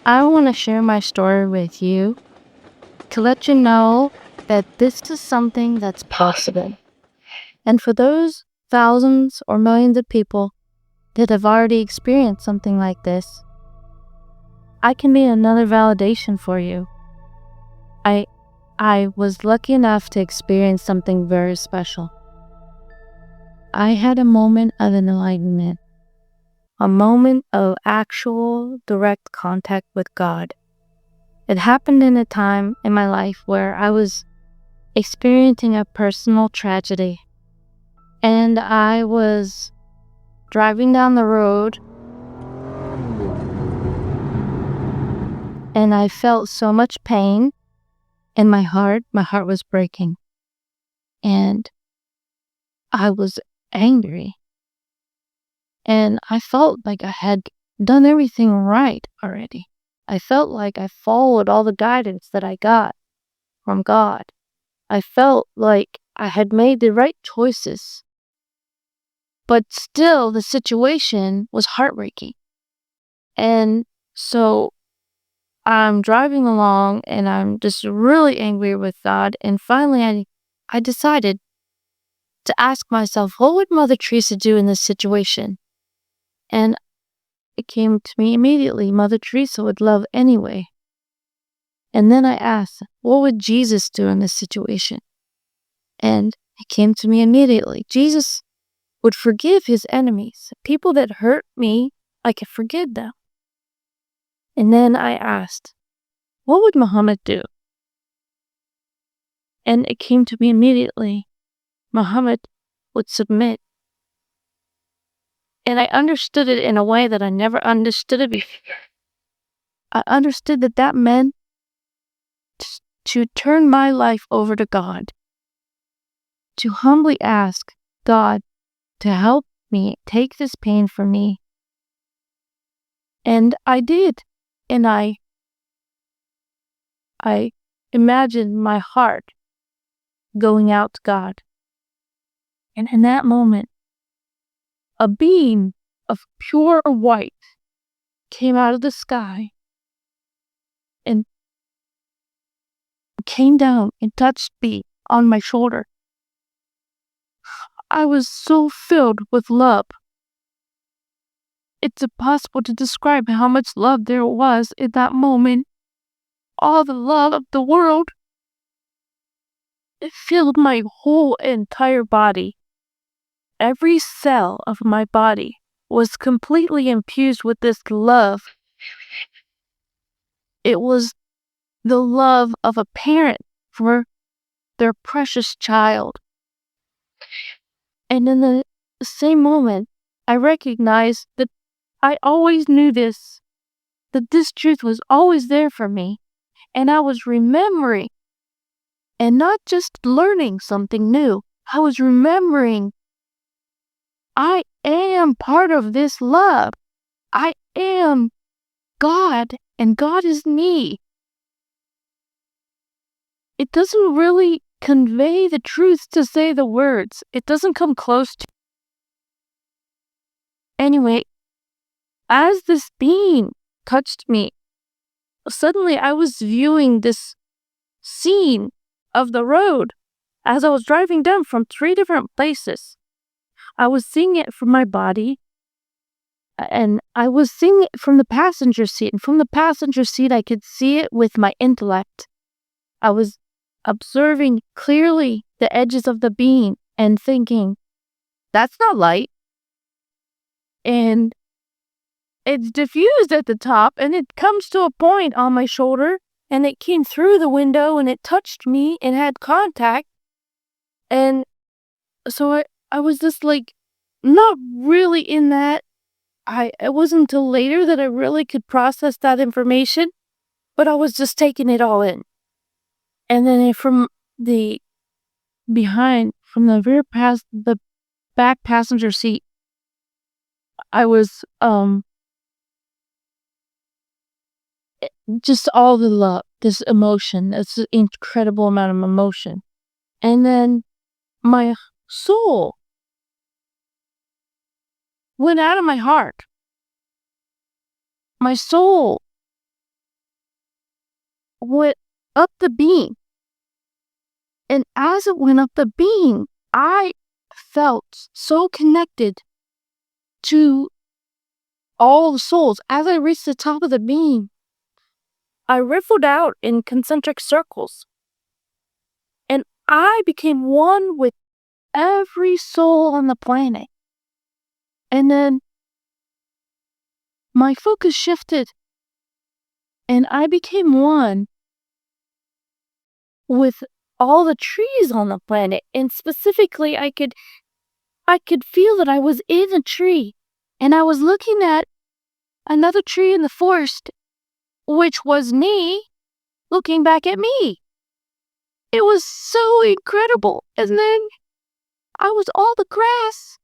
I want to share my story with you to let you know that this is something that's possible. And for those thousands or millions of people that have already experienced something like this, I can be another validation for you. I was lucky enough to experience something very special. I had a moment of enlightenment, a moment of actual direct contact with God. It happened in a time in my life where I was experiencing a personal tragedy, and I was driving down the road, and I felt so much pain in my heart. My heart was breaking, and I was angry, and I felt like I had done everything right already. I felt like I followed all the guidance that I got from God. I felt like I had made the right choices. But still, the situation was heartbreaking. And so I'm driving along and I'm just really angry with God. And finally, I decided to ask myself, what would Mother Teresa do in this situation? And it came to me immediately, Mother Teresa would love anyway. And then I asked, what would Jesus do in this situation? And it came to me immediately. Jesus would forgive his enemies. People that hurt me, I could forgive them. And then I asked, what would Muhammad do? And it came to me immediately. Muhammad would submit. And I understood it in a way that I never understood it before. I understood that meant to turn my life over to God, to humbly ask God to help me take this pain from me. And I did. And I imagined my heart going out to God. And in that moment, a beam of pure white came out of the sky and came down and touched me on my shoulder. I was so filled with love. It's impossible to describe how much love there was in that moment. All the love of the world. It filled my whole entire body. Every cell of my body was completely infused with this love. It was the love of a parent for their precious child. And in the same moment, I recognized that I always knew this, that this truth was always there for me, and I was remembering, and not just learning something new, I was remembering I am part of this love. I am God, and God is me. It doesn't really convey the truth to say the words. It doesn't come close to. Anyway, as this being touched me, suddenly I was viewing this scene of the road as I was driving down from 3 different places. I was seeing it from my body, and I was seeing it from the passenger seat. And from the passenger seat, I could see it with my intellect. I was observing clearly the edges of the beam and thinking, that's not light. And it's diffused at the top, and it comes to a point on my shoulder, and it came through the window, and it touched me and had contact. And so I was just like, not really in that. It wasn't until later that I really could process that information, but I was just taking it all in. And then from the back passenger seat, I was just all the love, this emotion, this incredible amount of emotion. And then my soul went out of my heart. My soul went up the beam. And as it went up the beam, I felt so connected to all the souls. As I reached the top of the beam, I riffled out in concentric circles. And I became one with every soul on the planet. And then my focus shifted, and I became one with all the trees on the planet. And specifically, I could feel that I was in a tree, and I was looking at another tree in the forest, which was me looking back at me. It was so incredible. And then I was all the grass,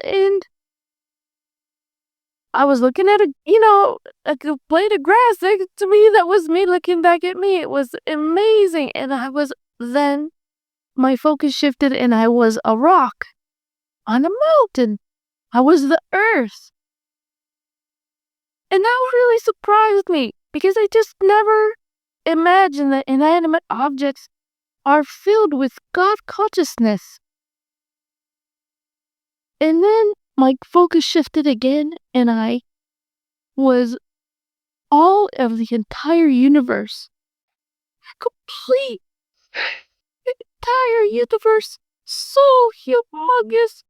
and I was looking at a blade of grass next to me. That was me looking back at me. It was amazing. And then my focus shifted, and I was a rock on a mountain. I was the earth. And that really surprised me, because I just never imagined that inanimate objects are filled with God consciousness. And then my focus shifted again, and I was all of the entire universe. Complete entire universe. So humongous.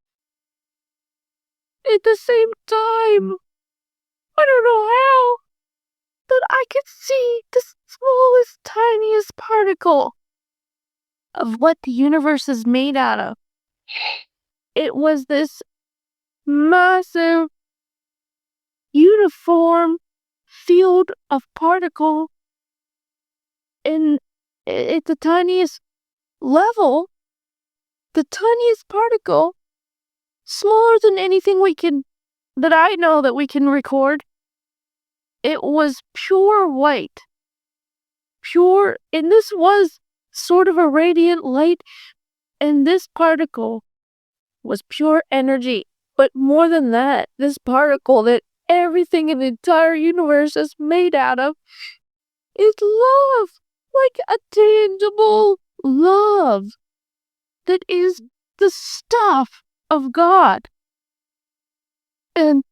At the same time, I don't know how, but I could see the smallest, tiniest particle of what the universe is made out of. It was this massive, uniform field of particle, and at the tiniest level, the tiniest particle, smaller than anything that I know that we can record. It was pure white. Pure, and this was sort of a radiant light, and this particle was pure energy. But more than that, this particle that everything in the entire universe is made out of is love. Like a tangible love that is the stuff of God. And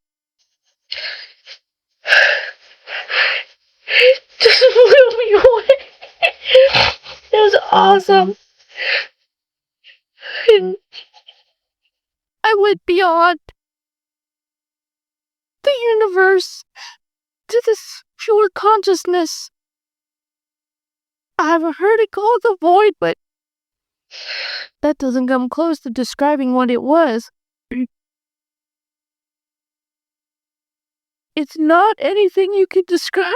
it just blew me away. It was awesome. And I went beyond the universe to this pure consciousness. I've heard it called the void, but that doesn't come close to describing what it was. It's not anything you can describe,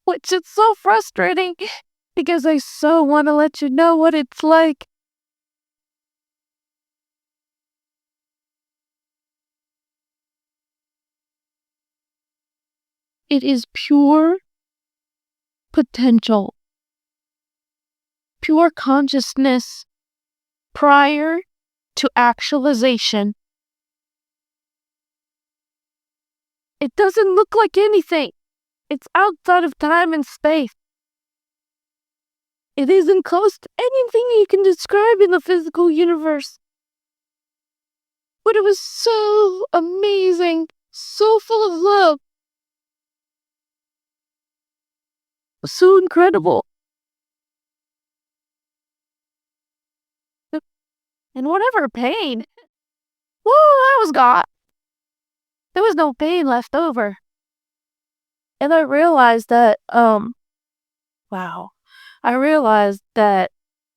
which is so frustrating, because I so want to let you know what it's like. It is pure potential, pure consciousness prior to actualization. It doesn't look like anything. It's outside of time and space. It isn't close to anything you can describe in the physical universe. But it was so amazing, so full of love, so incredible. And whatever pain, well, that was gone. There was no pain left over. And I realized that, I realized that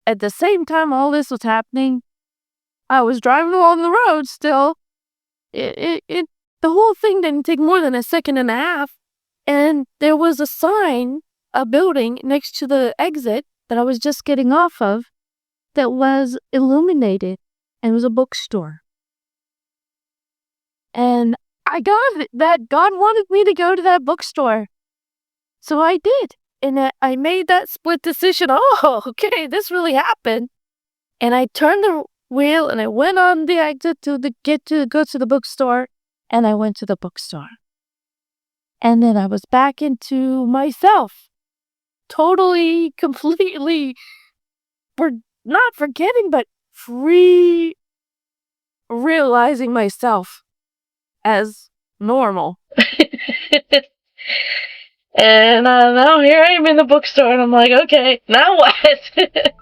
at the same time all this was happening, I was driving along the road still. The whole thing didn't take more than a second and a half. And there was a sign, a building next to the exit that I was just getting off of, that was illuminated, and it was a bookstore. And I got it, that God wanted me to go to that bookstore. So I did. And I made that split decision. Oh, okay, this really happened. And I turned the wheel, and I went on the exit to go to the bookstore, and I went to the bookstore. And then I was back into myself. Totally, completely, not forgetting, but realizing myself as normal. And now here I am in the bookstore, and I'm like, okay, now what?